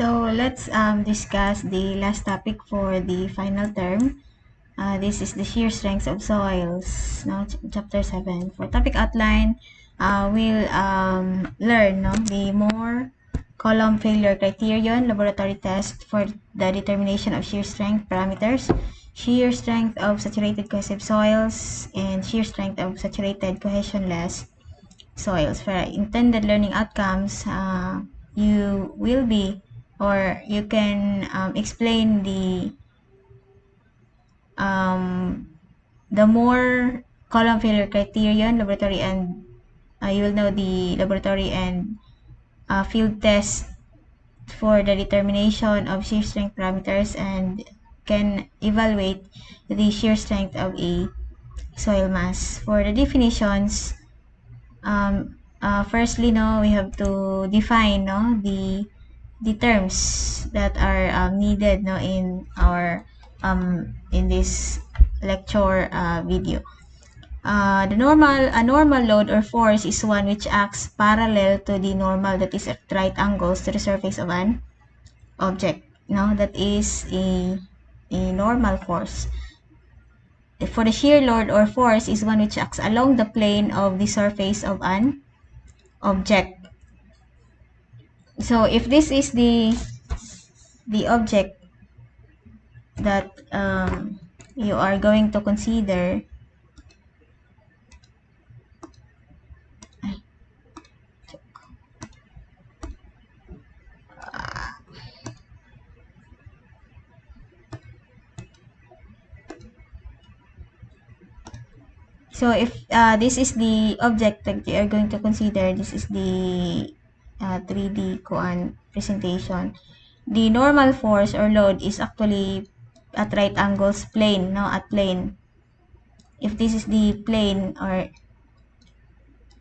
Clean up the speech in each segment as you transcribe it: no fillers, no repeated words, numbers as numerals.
So let's discuss the last topic for the final term. This is the shear strengths of soils, no? Chapter 7. For topic outline, we'll learn the more column failure criterion, laboratory test for the determination of shear strength parameters, shear strength of saturated cohesive soils, and shear strength of saturated cohesionless soils. For intended learning outcomes, you will be or you can explain the more column failure criterion, laboratory, and you will know the laboratory and field test for the determination of shear strength parameters and can evaluate the shear strength of a soil mass. For the definitions, firstly, we have to define the terms that are needed in our in this lecture video. A normal load or force is one which acts parallel to the normal, that is at right angles to the surface of an object. That is a normal force. For the shear load or force is one which acts along the plane of the surface of an object. So if this is the object that you are going to consider, so if this is the object that you are going to consider, this is the 3D presentation. The normal force or load is actually at right angles plane, at plane. If this is the plane or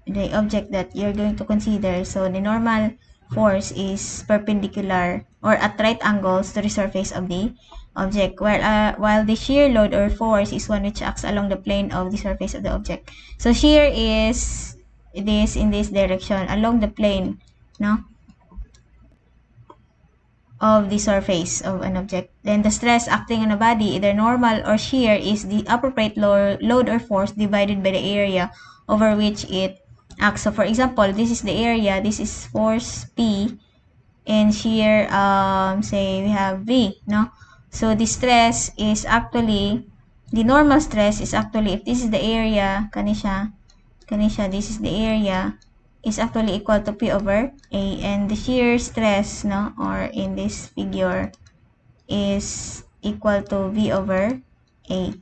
the object that you're going to consider, so the normal force is perpendicular or at right angles to the surface of the object, while the shear load or force is one which acts along the plane of the surface of the object. So shear is this in this direction along the plane of the surface of an object. Then the stress acting on a body, either normal or shear, is the appropriate load or force divided by the area over which it acts. So for example, this is the area, this is force P, and shear, say we have V, So the stress is actually, the normal stress is actually, if this is the area, kanisha, this is the area, is actually equal to P over A, and the shear stress, or in this figure, is equal to V over A.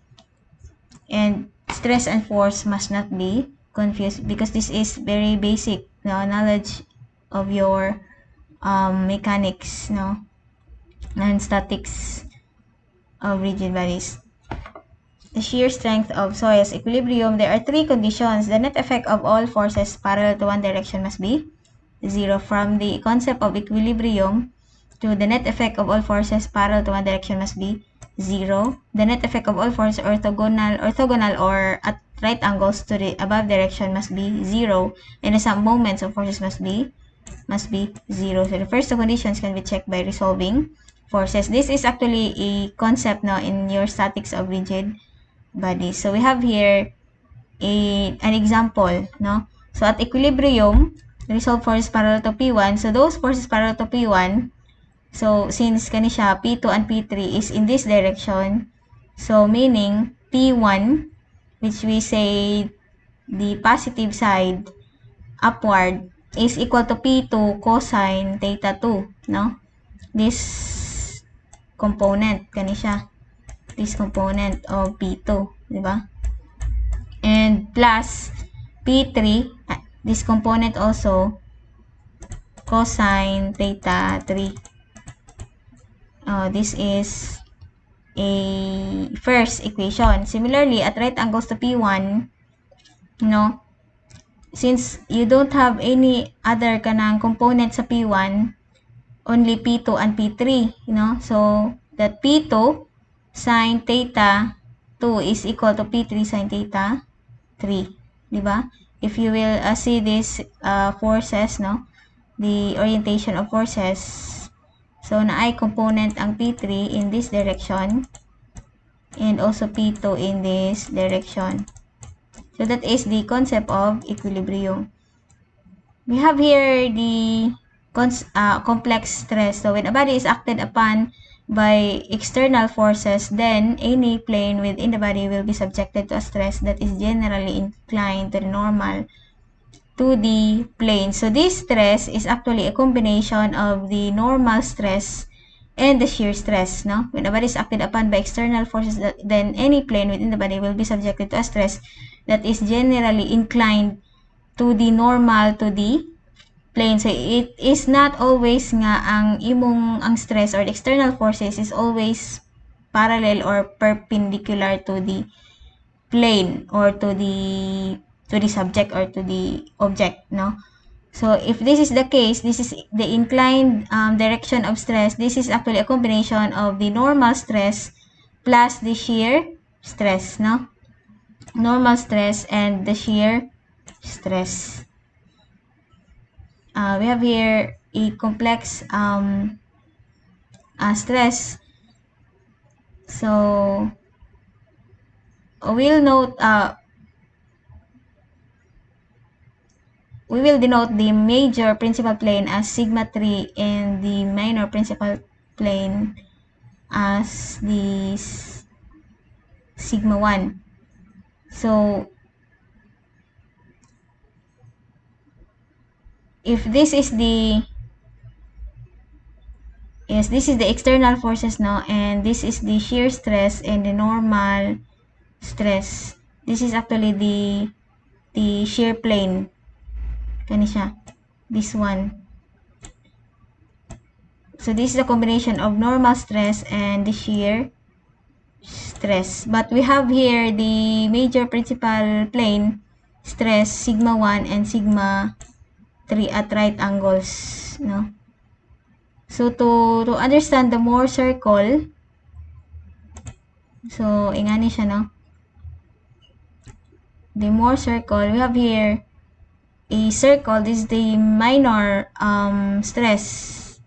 And stress and force must not be confused because this is very basic knowledge of your mechanics, and statics of rigid bodies. The shear strength of soils equilibrium, there are three conditions. The net effect of all forces parallel to one direction must be 0. From the concept of equilibrium to the net effect of all forces parallel to one direction must be 0. The net effect of all forces orthogonal or at right angles to the above direction must be 0. And the sum moments of forces must be 0. So the first two conditions can be checked by resolving forces. This is actually a concept in your statics of rigid bodies. So we have here an example, So at equilibrium, resolve force parallel to P1. So those forces parallel to P1, so since kanisha P2 and P3 is in this direction, so meaning P1, which we say the positive side upward, is equal to P2 cosine theta 2, This component kanisha, this component of P2, diba? And plus P3, this component also, cosine theta 3. This is a first equation. Similarly, at right angles to P1, since you don't have any other kanang component sa P1, only P2 and P3, so that P2 sine theta 2 is equal to P3 sine theta 3, diba? If you will see this forces, the orientation of forces, So, naay component ang P3 in this direction and also P2 in this direction. So, that is the concept of equilibrium. We have here the complex stress. So, when a body is acted upon by external forces, then any plane within the body will be subjected to a stress that is generally inclined to the normal to the plane. So, this stress is actually a combination of the normal stress and the shear stress. No? When a body is acted upon by external forces, then any plane within the body will be subjected to a stress that is generally inclined to the normal to the plane. So, it is not always nga ang stress or the external forces is always parallel or perpendicular to the plane or to the subject or to the object, no? So, if this is the case, this is the inclined direction of stress. This is actually a combination of the normal stress plus the shear stress, no? Normal stress and the shear stress. We have here a complex stress. So, we'll note, we will denote the major principal plane as sigma 3 and the minor principal plane as the sigma 1. So, if this is the this is the external forces, no, and this is the shear stress and the normal stress. This is actually the shear plane. Kani siya. This one. So, this is a combination of normal stress and the shear stress. But we have here the major principal plane stress sigma 1 and sigma 3 at right angles, no? So, to understand the Mohr circle, so, ingani siya, no? The Mohr circle, we have here a circle. This is the minor stress.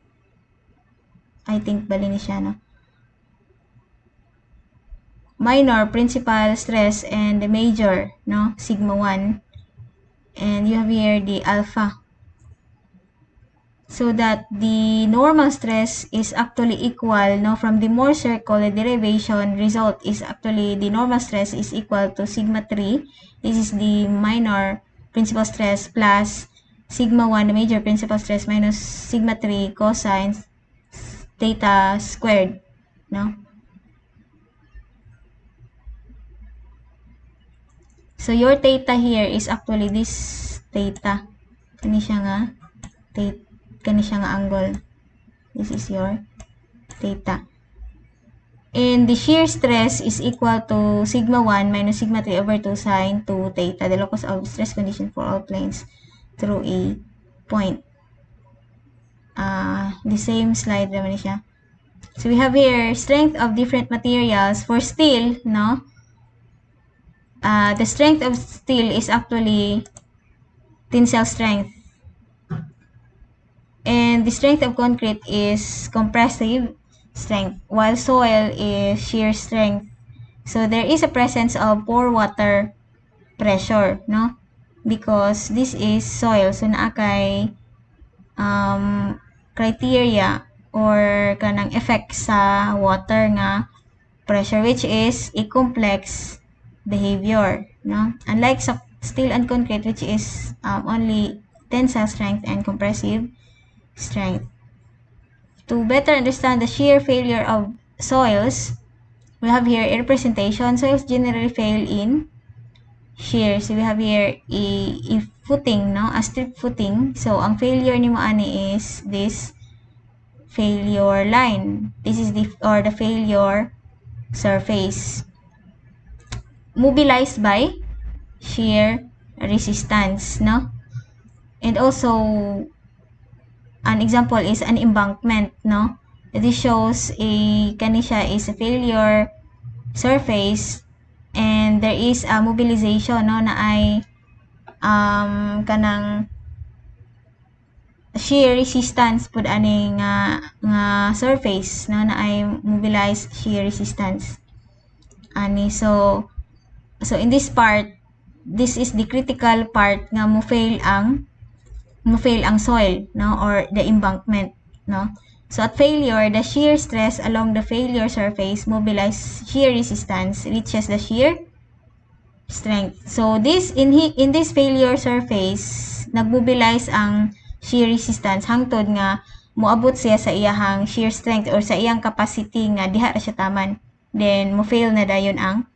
I think bali ni siya, no? Minor principal stress and the major, no? Sigma 1. And you have here the alpha. So that the normal stress is actually equal, no? From the Mohr circle, the derivation result is actually the normal stress is equal to sigma 3. This is the minor principal stress plus sigma 1, the major principal stress, minus sigma 3 cosine theta squared, no? So, your theta here is actually this theta. Kani siya nga angle. This is your theta. And the shear stress is equal to sigma 1 minus sigma 3 over 2 sine 2 theta, the locus of stress condition for all planes through a point. The same slide naman siya. So, we have here strength of different materials. For steel, no? The strength of steel is actually tensile strength. And the strength of concrete is compressive strength, while soil is shear strength. So, there is a presence of pore water pressure, no? Because this is soil. So, naakay criteria or kanang effect sa water nga pressure, which is a complex behavior, no? Unlike sa steel and concrete, which is only tensile strength and compressive strength. To better understand the shear failure of soils, we have here a representation. Soils generally fail in shear. So, we have here a footing, no? A strip footing. So, ang failure ni mo ani is this failure line. This is the failure surface. Mobilized by shear resistance, no? And also, an example is an embankment, no? This shows kanisha is a failure surface and there is a mobilization, no, na ay kanang shear resistance pud ani nga surface no na ay mobilized shear resistance ani. So in this part, this is the critical part nga mo fail ang soil, no, or the embankment, no. So at failure, the shear stress along the failure surface mobilize shear resistance reaches the shear strength. So this in this failure surface, nagmobilize ang shear resistance hangtod nga moabot siya sa iyahang shear strength or sa iyang capacity nga diha ra siya taman. Then mo fail na dayon ang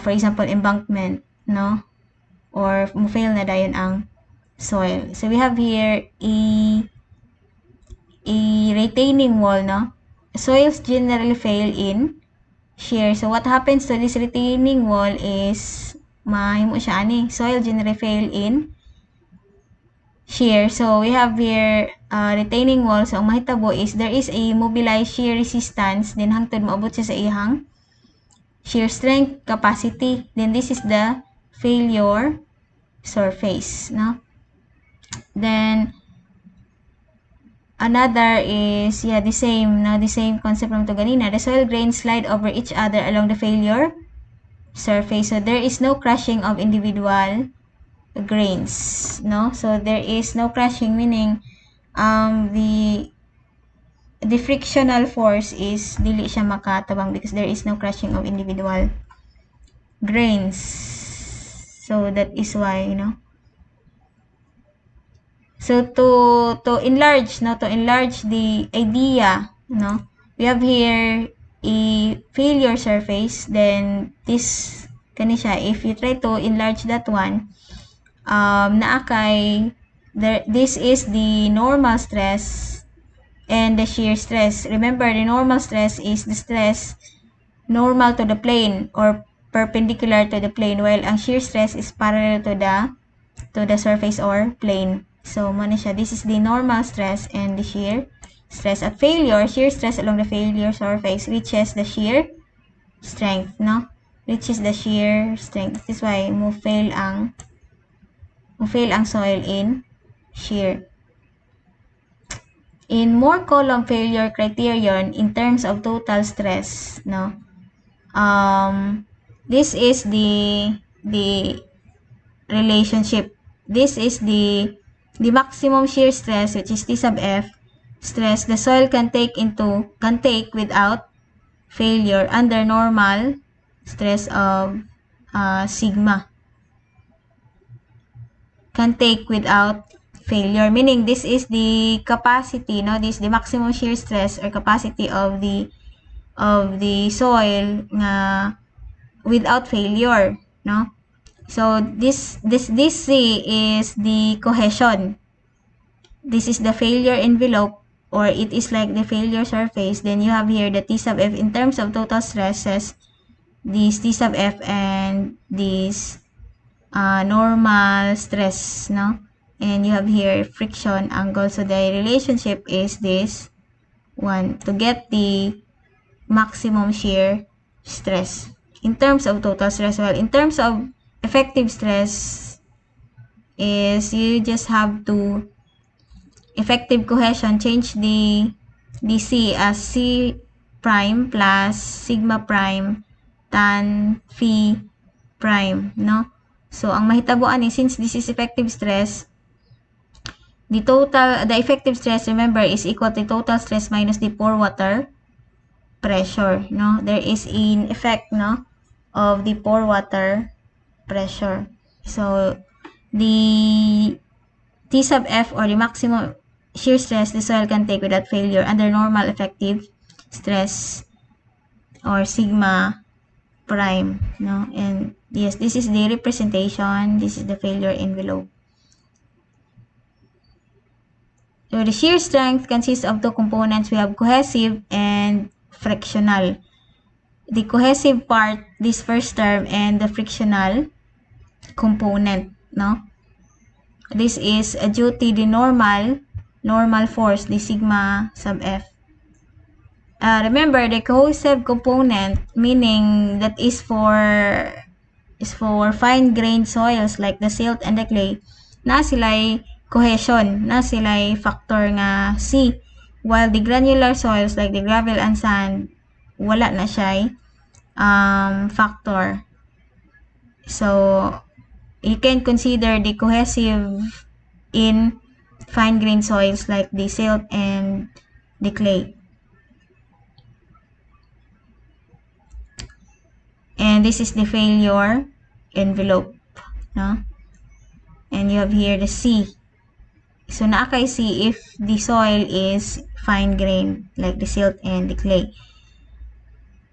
for example embankment, no, or mo fail na dayon ang soil. So we have here a retaining wall, no. Soils generally fail in shear. So what happens to this retaining wall is mahimo siya ani. Soil generally fail in shear. So we have here retaining wall. So ang mahitabo is there is a mobilized shear resistance then hangtod moabot siya sa iyang shear strength capacity. Then this is the failure surface, no. Then another is the same concept from to ganina. The soil grains slide over each other along the failure surface. So there is no crushing of individual grains, no. So there is no crushing, meaning the frictional force is dili siya makatabang because there is no crushing of individual grains. So that is why, So to enlarge the idea, we have here a failure surface. Then this kani siya, if you try to enlarge that one, this is the normal stress and the shear stress. Remember, the normal stress is the stress normal to the plane or perpendicular to the plane, while ang shear stress is parallel to the surface or plane. So mo siya, this is the normal stress and the shear stress. At failure, shear stress along the failure surface reaches the shear strength, no? Reaches the shear strength. This is why mo fail ang soil in shear. In more column failure criterion in terms of total stress, no? This is the relationship. This is the maximum shear stress, which is T sub F stress the soil can take without failure under normal stress of sigma. Can take without failure, meaning this is the capacity, no, this is the maximum shear stress or capacity of the soil nga without failure, no. So this C is the cohesion. This is the failure envelope, or it is like the failure surface. Then you have here the T sub F in terms of total stresses, this T sub F and this normal stress, no. And you have here friction angle. So the relationship is this one to get the maximum shear stress in terms of total stress. Well, in terms of effective stress is you just have to effective cohesion, change the C as C prime plus sigma prime tan phi prime, no. So ang mahitabuan is since this is effective stress, the effective stress, remember, is equal to total stress minus the pore water pressure, no. There is an effect, no, of the pore water pressure. So the T sub F, or the maximum shear stress the soil can take without failure under normal effective stress or sigma prime, no. And yes, this is the representation, this is the failure envelope. So the shear strength consists of two components. We have cohesive and frictional. The cohesive part, this first term, and the frictional component, no. This is due to the normal force, the sigma sub F. Remember, the cohesive component, meaning that is for fine-grained soils like the silt and the clay, na sila'y cohesion na sila'y factor nga C. While the granular soils like the gravel and sand, wala na siya factor. So, you can consider the cohesive in fine-grained soils like the silt and the clay. And this is the failure envelope, no? And you have here the C. So, naakay C if the soil is fine-grained like the silt and the clay.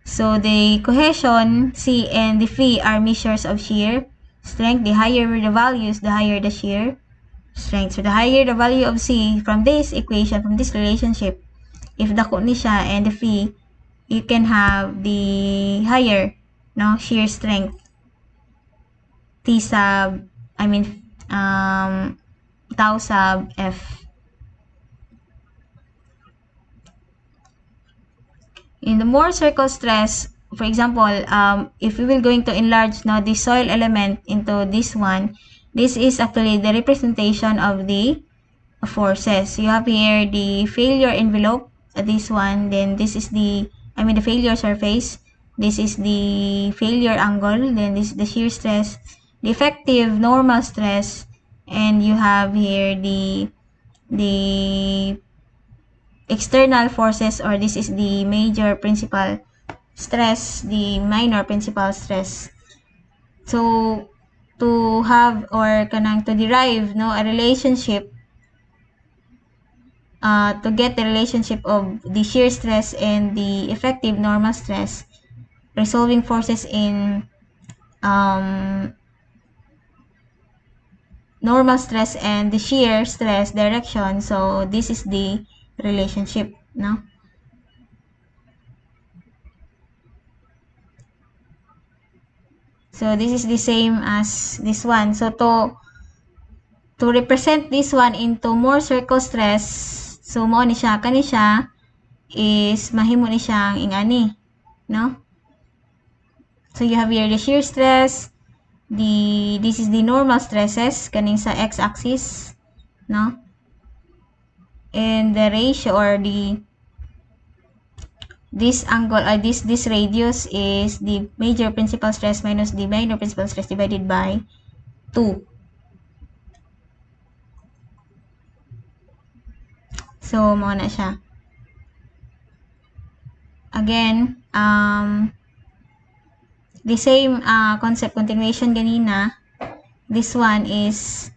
So, the cohesion, C, and the phi are measures of shear strength. The higher the values, the higher the shear strength. So, the higher the value of C from this equation, from this relationship, if dako ni siya and the phi, you can have the higher, no, shear strength. T sub, tau sub F. In the more circle stress, for example, if we will going to enlarge now the soil element into this one, this is actually the representation of the forces. You have here the failure envelope, this one, then this is the failure surface, this is the failure angle, then this is the shear stress, the effective normal stress, and you have here the external forces, or this is the major principal stress, the minor principal stress. So, to have or to derive a relationship, to get the relationship of the shear stress and the effective normal stress, resolving forces in normal stress and the shear stress direction. So, this is the relationship, no? So, this is the same as this one. So, to represent this one into more circle stress, so mo ni siya, kani siya is mahimo ni siyang ingani, no? So, you have here the shear stress, this is the normal stresses kaning sa x-axis, no? And the ratio, or this angle, this radius is the major principal stress minus the minor principal stress divided by 2. So, mo na siya. Again, the same concept continuation ganina. This one is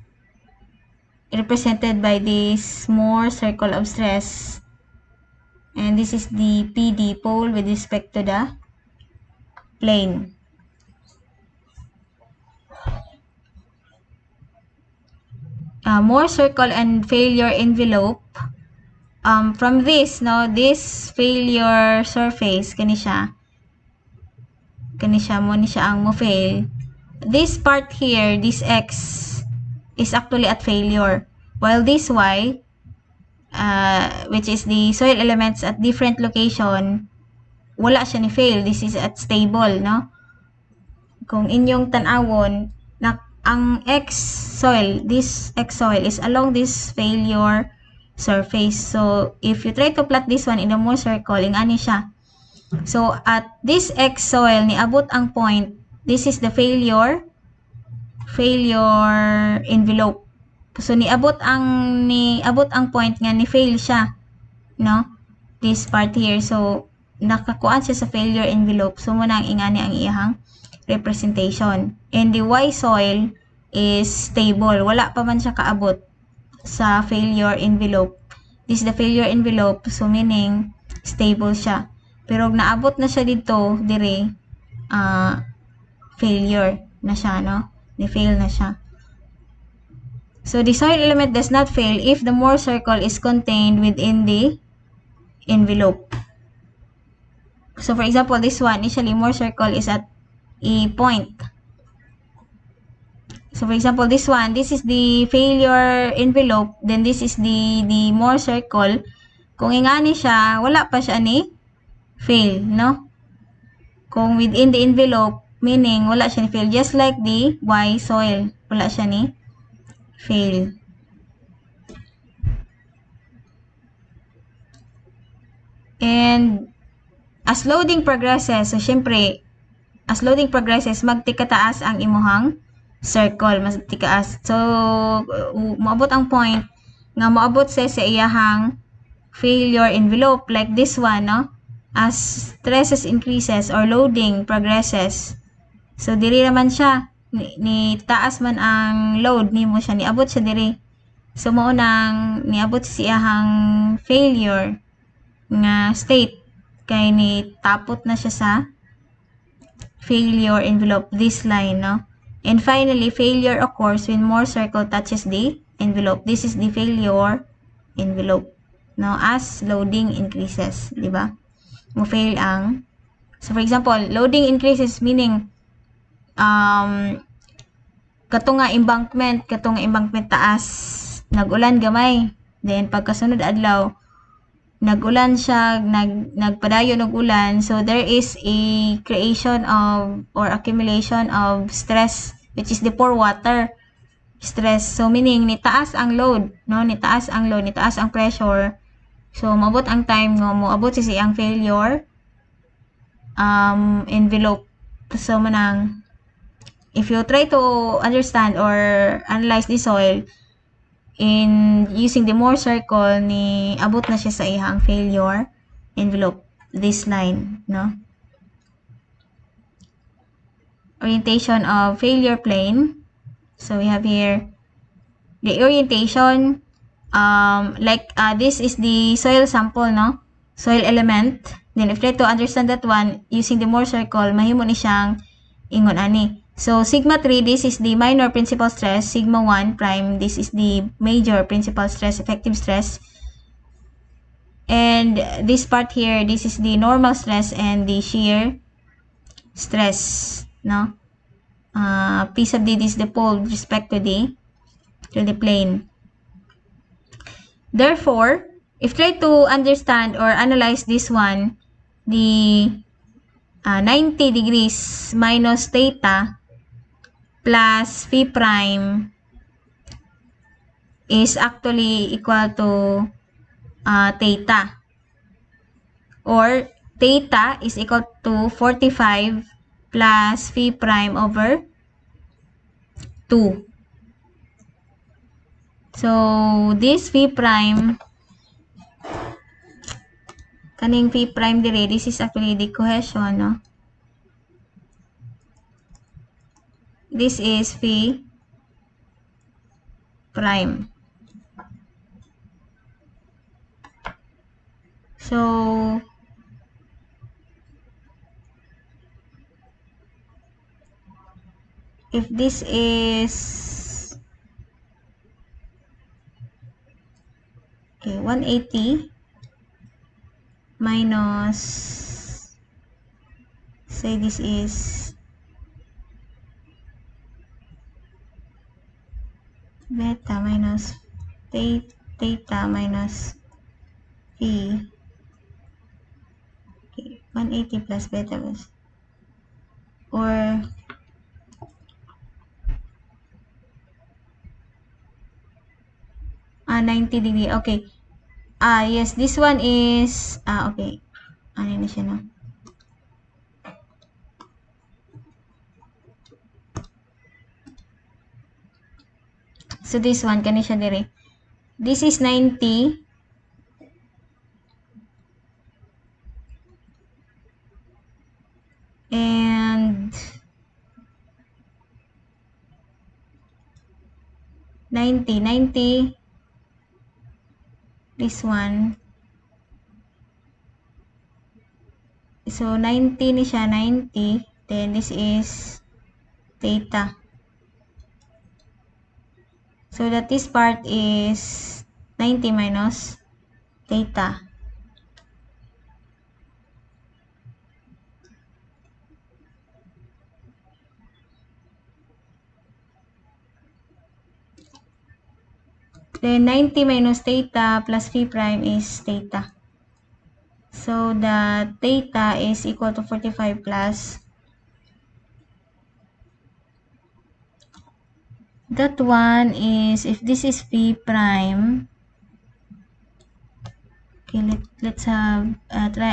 represented by this more circle of stress. And this is the PD, pole with respect to the plane. More circle and failure envelope. From this, this failure surface, kani siya mo ni siya ang mo-fail. This part here, this X, is actually at failure. While this Y, which is the soil elements at different location, wala siya ni fail. This is at stable, no? Kung inyong tanawon, ang X soil, this X soil is along this failure surface. So, if you try to plot this one in the more circle, ingani siya. So, at this X soil, niabot ang point, this is the failure envelope. So, niabot ang point nga ni fail siya, no? This part here. So, nakakuan siya sa failure envelope. So, muna ang ingani ang iyahang representation. And the Y soil is stable. Wala pa man siya kaabot sa failure envelope. This is the failure envelope. So, meaning, stable siya. Pero, naabot na siya dito, dire, failure na siya, no? Ni-fail na siya. So, the soil element does not fail if the more circle is contained within the envelope. So, for example, this one, initially, more circle is at a point. So, for example, this one, this is the failure envelope, then this is the more circle. Kung ingani siya, wala pa siya ni fail, no? Kung within the envelope, meaning wala siya ni fail. Just like the Y soil, wala siya ni fail. And as loading progresses, so syempre, as loading progresses, magtikataas ang imuhang circle, mas tikaas. So, maabot ang point nga maabot sa iyahang failure envelope like this one, no? As stresses increases or loading progresses. So, diri naman siya. Ni taas man ang load, nimo siya, niabot siya diri. So, mao nang niabot sa iyahang failure nga state. Kay ni tapot na siya sa failure envelope, this line, no? And finally, failure occurs when more circle touches the envelope. This is the failure envelope, no? As loading increases, di ba? Mo-fail ang, so for example, loading increases meaning, kato nga embankment taas, nag-ulan gamay. Then, pagkasunod adlaw, nag-ulan siya, nagpadayon og ulan. So, there is a creation of or accumulation of stress, which is the pour water stress. So, meaning, nitaas ang load, no? Nitaas ang pressure. So, maabot ang time nga moabot sa siyang failure envelope. So, manang, if you try to understand or analyze the soil, in using the Moore circle, ni abot na siya sa ihang failure envelope, this line, no? Orientation of failure plane. So we have here the orientation, this is the soil sample, no? Soil element. Then if try to understand that one using the Moore circle, mahimo ni siyang ingon ani. So, sigma 3, this is the minor principal stress. Sigma 1 prime, this is the major principal stress, effective stress. And this part here, this is the normal stress and the shear stress, no? P sub d, this is the pole with respect to the plane. Therefore, if try to understand or analyze this one, the 90 degrees minus theta plus phi prime is actually equal to theta, or theta is equal to 45 plus phi prime over 2. So, this phi prime, kaning phi prime dire, this is actually the cohesion, no? This is phi prime. So, if this is, okay, 180 minus, say this is beta minus theta minus phi, okay, 180 plus beta plus, or 90 degree. Okay. Yes, this one is, okay. Ano na siya, no? So, this one, kani siya dire. This is 90. And 90. This one. So, 90 ni siya, 90. Then, this is theta. So, that this part is 90 minus theta. Then, 90 minus theta plus phi prime is theta. So, the theta is equal to 45 plus. That one is, if this is phi prime, Okay,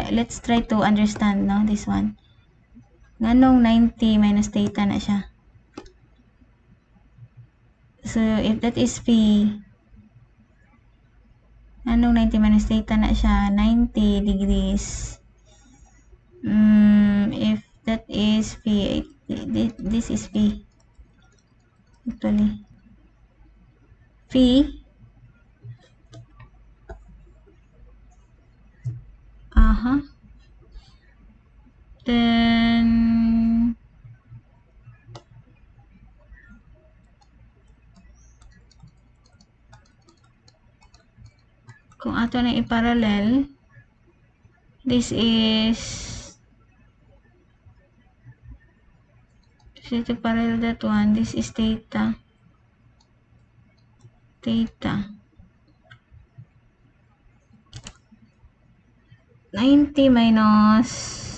let's try to understand, no, this one. Nganong 90 minus theta na siya. So, if that is P, anong 90 minus theta na siya? 90 degrees. If that is P, this is P. Actually. P. Then, kung ato na i-parallel, this is to parallel that one, this is theta. 90 minus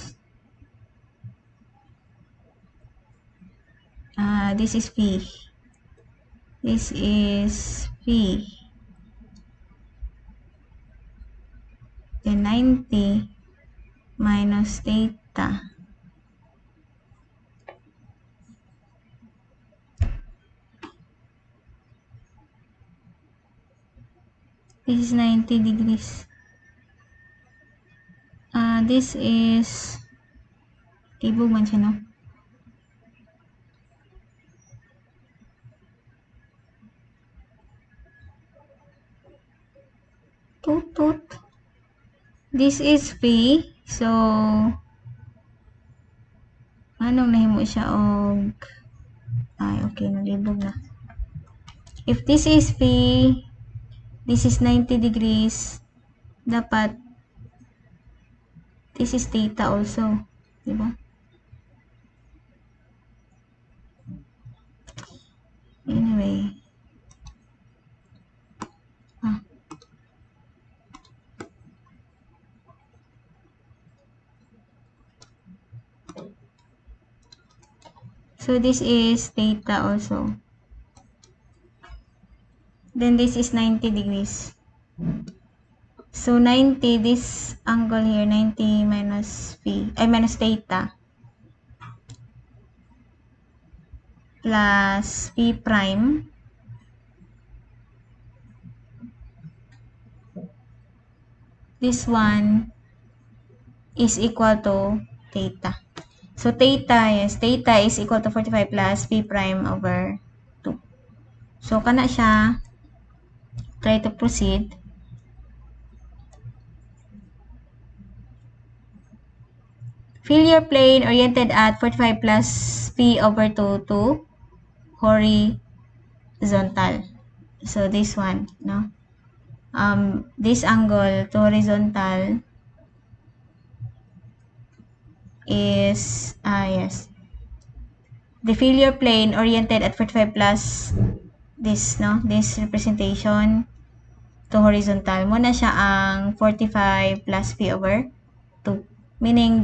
this is P. This is P. Then 90 minus theta. This is 90 degrees. This is tibog man siya, no? Tut. This is P. So, anong nahimo siya og okay, nalibog na. If this is P, this is 90 degrees, dapat this is theta also, diba? Anyway, so this is theta also. Then this is 90 degrees. So 90, this angle here, 90 minus P, minus theta plus P prime this one is equal to theta. So theta is equal to 45 plus P prime over 2. So kana siya, try to proceed. Failure plane oriented at 45 plus P over 2 to horizontal. So this one, no? This angle to horizontal is, yes. The failure plane oriented at 45 plus this, no? This representation to horizontal. Muna siya ang 45 plus P over 2. Meaning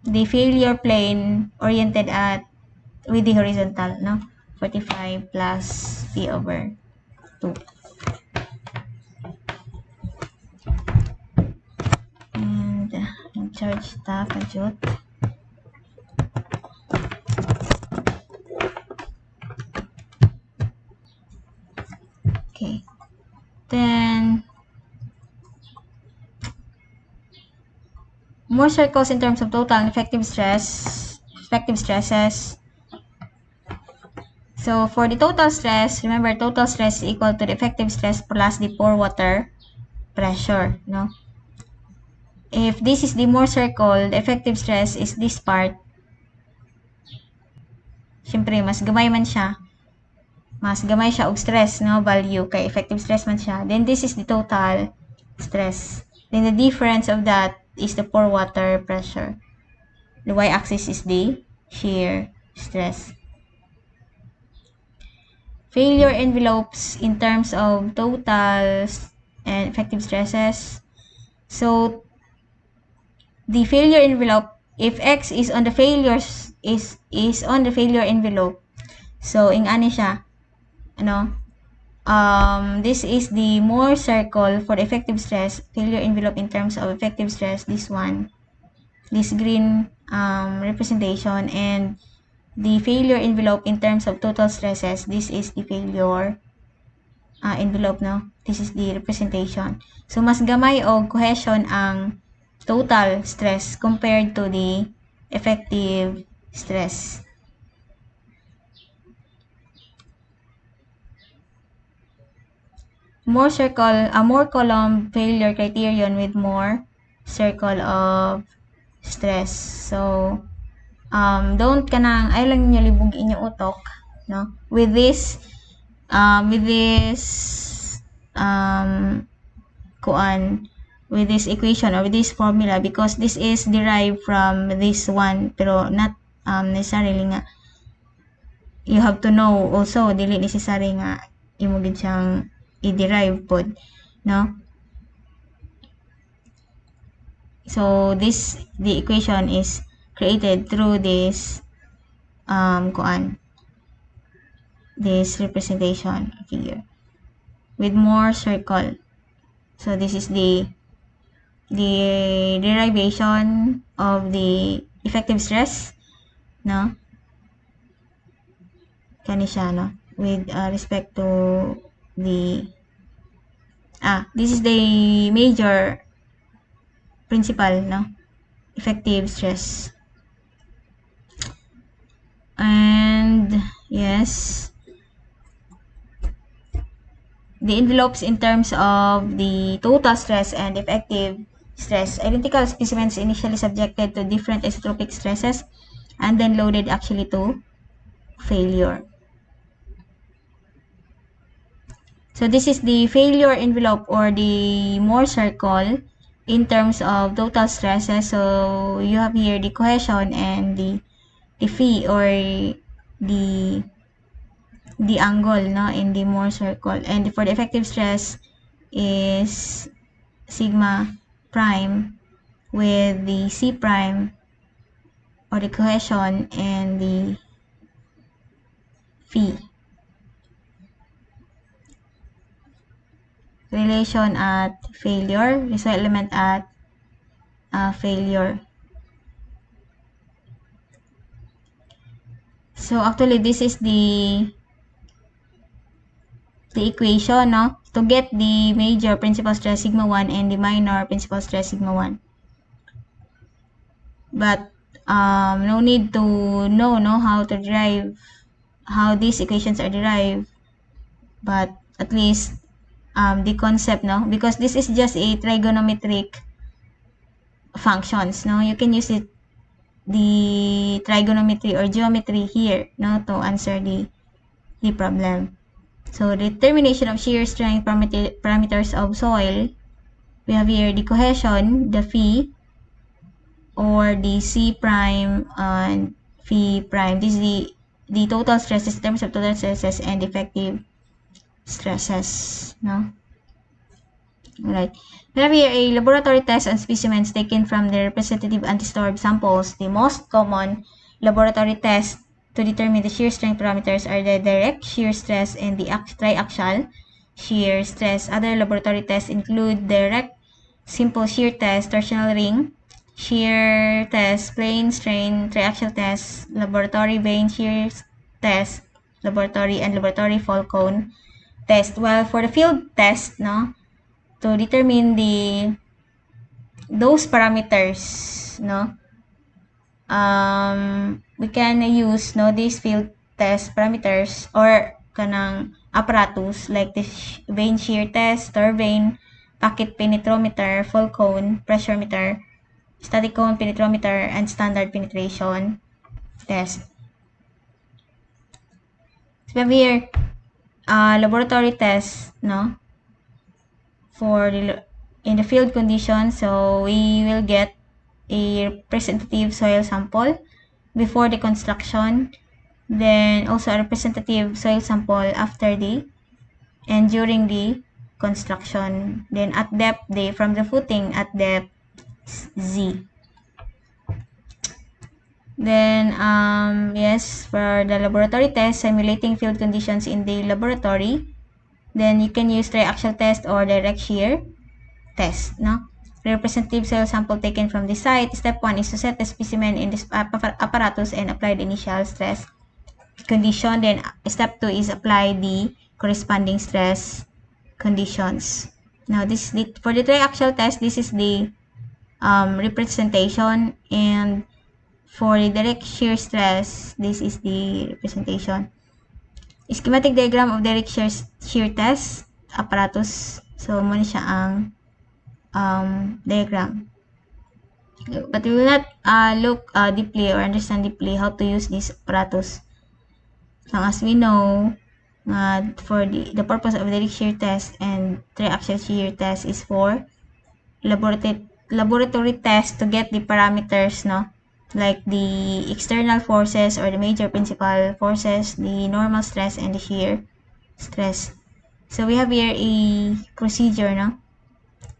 the failure plane oriented at with the horizontal, no? 45 plus P over 2. And charge ta kajut. Okay. Then more circles in terms of total and effective stresses. So for the total stress, remember total stress is equal to the effective stress plus the pore water pressure, no? If this is the Mohr circle, the effective stress is this part. Siyempre, mas gamay man siya. Mas gamay siya og stress, no? Value, kay effective stress man siya. Then this is the total stress. Then the difference of that is the pore water pressure. The y-axis is the shear stress. Failure envelopes in terms of totals and effective stresses. So, the failure envelope, if X is on the failures, is on the failure envelope. So, ing ani siya, ano, this is the Moore circle for the effective stress, failure envelope in terms of effective stress, this one, this green representation, and the failure envelope in terms of total stresses, this is the failure envelope, no? This is the representation. So, mas gamay o cohesion ang total stress compared to the effective stress. More circle, a more column failure criterion with more circle of stress. So, don't kanang, ay lang ninyo libog inyong utok, no? With this, with this equation or with this formula, because this is derived from this one, pero not necessarily nga you have to know also, dili necessary nga imo gid siyang i-derive pod, no? So the equation is created through this this representation figure with more circle. So this is the derivation of the effective stress, no? Kani siya, no? With respect to the this is the major principal, no? Effective stress. And yes, the envelopes in terms of the total stress and effective stress. Identical specimens initially subjected to different isotropic stresses and then loaded actually to failure. So this is the failure envelope or the Moore circle in terms of total stresses. So you have here the cohesion and the phi or the angle, no, in the Moore circle. And for the effective stress is sigma prime with the C prime or the cohesion and the phi. Relation at failure, result element at failure. So actually this is the equation, no, to get the major principal stress sigma 1 and the minor principal stress sigma 1. But no need to know, no, how to derive, how these equations are derived, but at least the concept, no, because this is just a trigonometric functions, no, you can use it, the trigonometry or geometry here, no, to answer the problem. So determination of shear strength parameters of soil, we have here the cohesion, the phi, or the C prime and phi prime. This is the total stresses in terms of total stresses and effective stresses, no? Alright. We have here a laboratory test on specimens taken from the representative anti-storm samples. The most common laboratory tests to determine the shear strength parameters are the direct shear stress and the triaxial shear stress. Other laboratory tests include direct simple shear test, torsional ring, shear test, plane strain, triaxial test, laboratory vane shear test, laboratory and laboratory fall cone test. While for the field test, no, to determine those parameters, no, we can use, no, these field test parameters or kanang apparatus like the vane shear test, stir vane, pocket penetrometer, full cone, pressure meter, static cone penetrometer, and standard penetration test. So we have here laboratory test, no, for in the field conditions. So we will get a representative soil sample before the construction, then also a representative soil sample after the and during the construction, then at depth from the footing at depth Z. Then yes, for the laboratory test, simulating field conditions in the laboratory, Then you can use triaxial test or direct shear test, no? Representative soil sample taken from the site. Step 1 is to set the specimen in this apparatus and apply the initial stress condition. Then step 2 is apply the corresponding stress conditions. Now this for the triaxial test, this is the representation, and for the direct shear stress, this is the representation. Schematic diagram of direct shear test apparatus. So muna siya ang diagram. But we will not look deeply or understand deeply how to use this apparatus. So as we know, for the purpose of direct shear test and triaxial shear test is for laboratory test to get the parameters, no? Like the external forces or the major principal forces, the normal stress, and the shear stress. So we have here a procedure, no?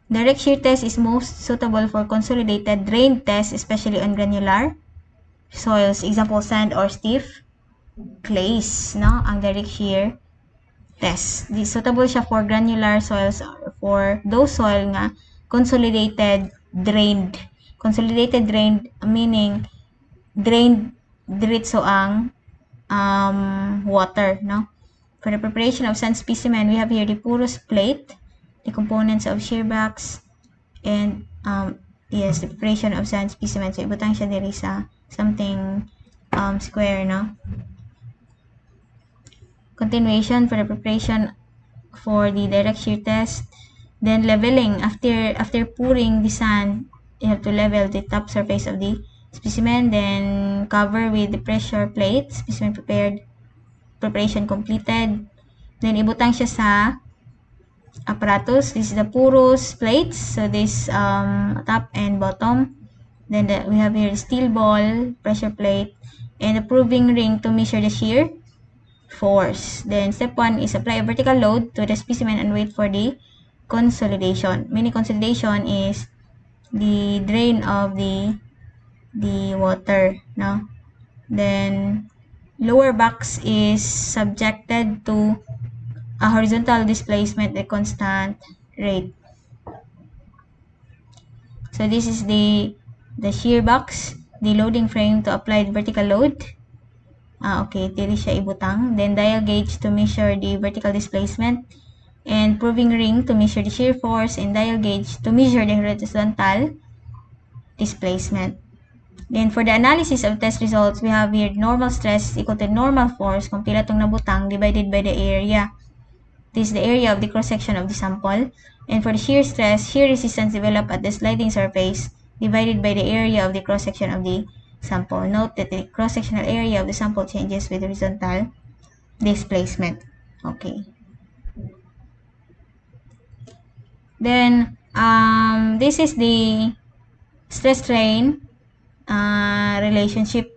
Direct shear test is most suitable for consolidated drained test, especially on granular soils. Example, sand or stiff clays, no? Ang direct shear test. Suitable siya for granular soils or for those soil nga consolidated drained. Consolidated drained meaning drained diretso ang water, no? For the preparation of sand specimen, we have here the porous plate, the components of shear box, and yes, the preparation of sand specimen. So ibutang siya diri sa something square, no? Continuation for the preparation for the direct shear test. Then leveling. After pouring the sand, you have to level the top surface of the specimen. Then cover with the pressure plate. Specimen prepared. Preparation completed. Then ibutang siya sa apparatus. This is the porous plates. So this top and bottom. Then we have here steel ball, pressure plate, and a proving ring to measure the shear force. Then step 1 is apply a vertical load to the specimen and wait for the consolidation. Meaning consolidation is the drain of the water, no? Then lower box is subjected to a horizontal displacement at constant rate. So this is the shear box, the loading frame to apply the vertical load. Okay, dili siya ibutang. Then dial gauge to measure the vertical displacement, and proving ring to measure the shear force, and dial gauge to measure the horizontal displacement. Then for the analysis of test results, we have here normal stress is equal to normal force kung pila tong nabutang divided by the area. This is the area of the cross-section of the sample. And for the shear stress, shear resistance developed at the sliding surface divided by the area of the cross-section of the sample. Note that the cross-sectional area of the sample changes with horizontal displacement. Okay. Then, this is the stress-strain relationship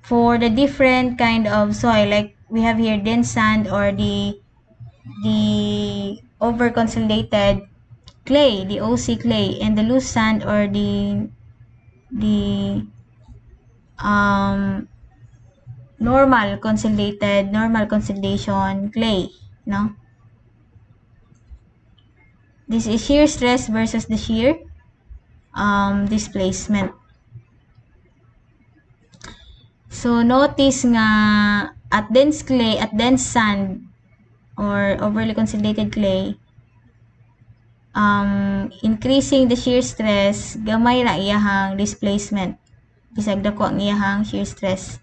for the different kind of soil. Like we have here dense sand or the over-consolidated clay, the OC clay, and the loose sand or the normal consolidation clay, no? This is shear stress versus the shear displacement. So notice nga at dense sand or overly consolidated clay, increasing the shear stress, gamay ra iyahang displacement. Bisag dako ang iyahang shear stress,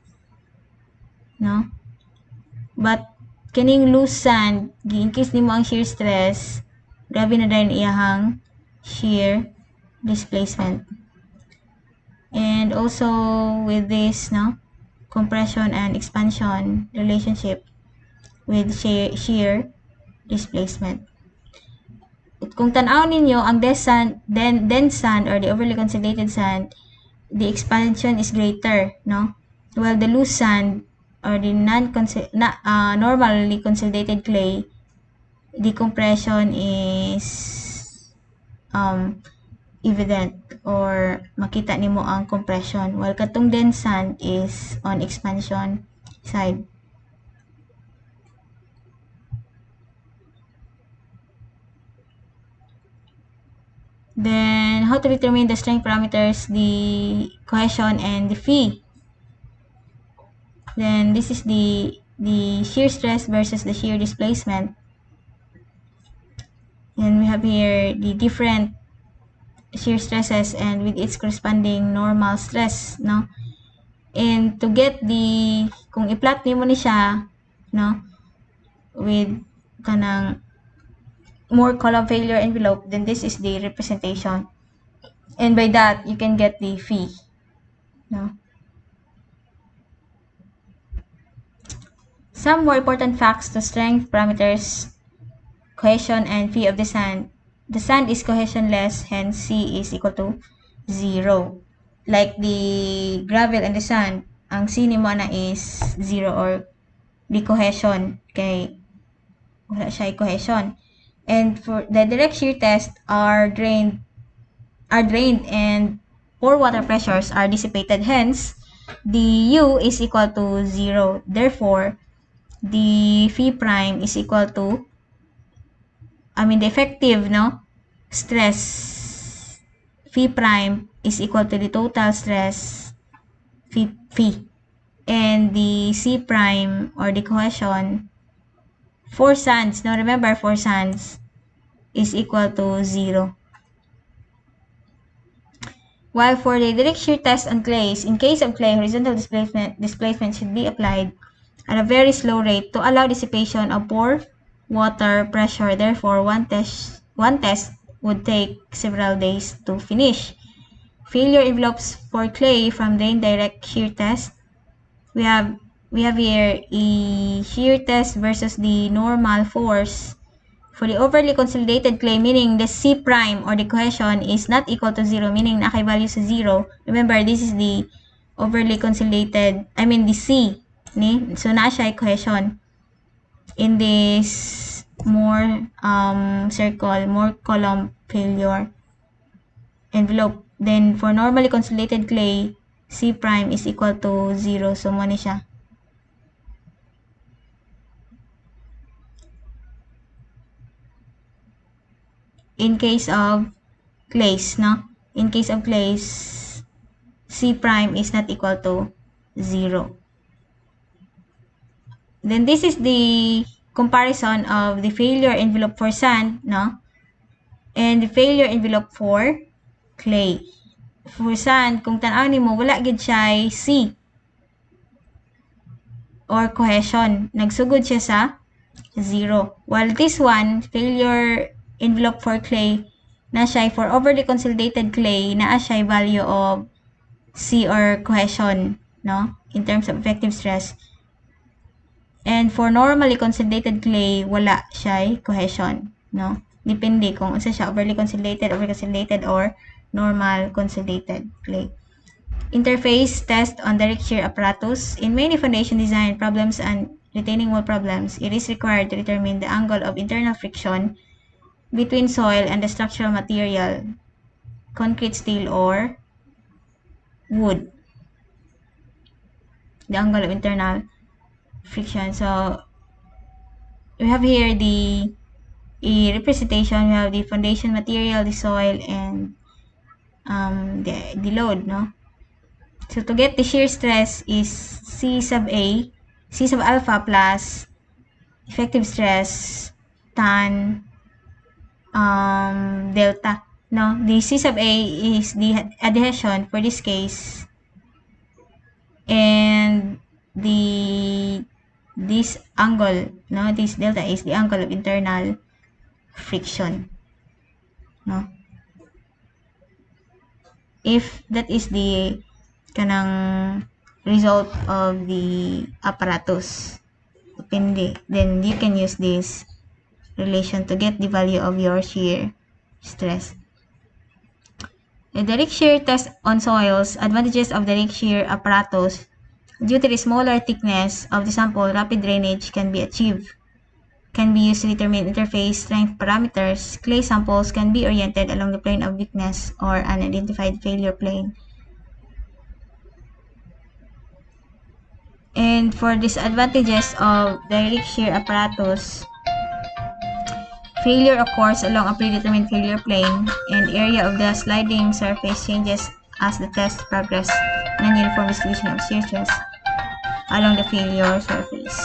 no? But kining loose sand, gi-increase nimo ang shear stress, grabe na din iyahang shear displacement. And also with this, no, compression and expansion relationship with shear displacement. Kung tanaw ninyo ang dense sand or the overly consolidated sand, the expansion is greater, no? While the loose sand or the normally consolidated clay, the compression is evident or makita nimo ang compression, while katong dense sand is on expansion side. Then, how to determine the strength parameters, the cohesion, and the phi. Then, this is the shear stress versus the shear displacement. And we have here the different shear stresses and with its corresponding normal stress, no? And to get the, kung i-plot nimo ni siya, no, with kanang more column failure envelope, then this is the representation. And by that, you can get the phi, no? Some more important facts to strength parameters, cohesion, and phi of the sand. The sand is cohesionless, hence C is equal to 0. Like the gravel and the sand, ang C ni mo na is 0 or the cohesion. Kay wala siya cohesion. And for the direct shear test are drained and pore water pressures are dissipated. Hence, the U is equal to 0. Therefore, the phi prime is equal to, the effective, no, stress phi prime is equal to the total stress phi. And the C prime or the cohesion for sands, now remember for sands is equal to 0. While for the direct shear test on clays, in case of clay, horizontal displacement should be applied at a very slow rate to allow dissipation of pore water pressure. Therefore, one test would take several days to finish. Failure envelopes for clay from drain direct shear test. We have here a shear test versus the normal force. For the overly consolidated clay, meaning the C prime or the cohesion is not equal to 0, meaning na value sa 0. Remember, this is the overly consolidated, the C. Ni? So, na siya cohesion. In this more circle, more column failure envelope. Then, for normally consolidated clay, C prime is equal to 0. So, mo ni siya. In case of clays, no? In case of clays, C prime is not equal to 0. Then this is the comparison of the failure envelope for sand, no? And the failure envelope for clay. For sand, kung tan-aw nimo wala gid siya C or cohesion. Nagsugod siya sa 0. While this one, failure envelope for clay, na siya for overly consolidated clay, na siya value of C or cohesion, no? In terms of effective stress. And for normally consolidated clay, wala siya cohesion, no? Depende kung unsa siya, overly consolidated, over-consolidated, or normal consolidated clay. Interface test on direct shear apparatus. In many foundation design problems and retaining wall problems, it is required to determine the angle of internal friction between soil and the structural material, concrete, steel, or wood. The angle of internal friction. So, we have here the representation. We have the foundation material, the soil, and the load, no? So, to get the shear stress is C sub alpha plus effective stress tan delta, no? The C sub A is the adhesion for this case, and this angle, no? This delta is the angle of internal friction, no? If that is the kanang result of the apparatus, depende, then you can use this relation to get the value of your shear stress. The direct shear test on soils. Advantages of direct shear apparatus. Due to the smaller thickness of the sample, rapid drainage can be achieved. Can be used to determine interface strength parameters. Clay samples can be oriented along the plane of weakness or an identified failure plane. And for disadvantages of direct shear apparatus, failure occurs along a predetermined failure plane, and area of the sliding surface changes as the test progresses. Non-uniform distribution of shear stress along the failure surface.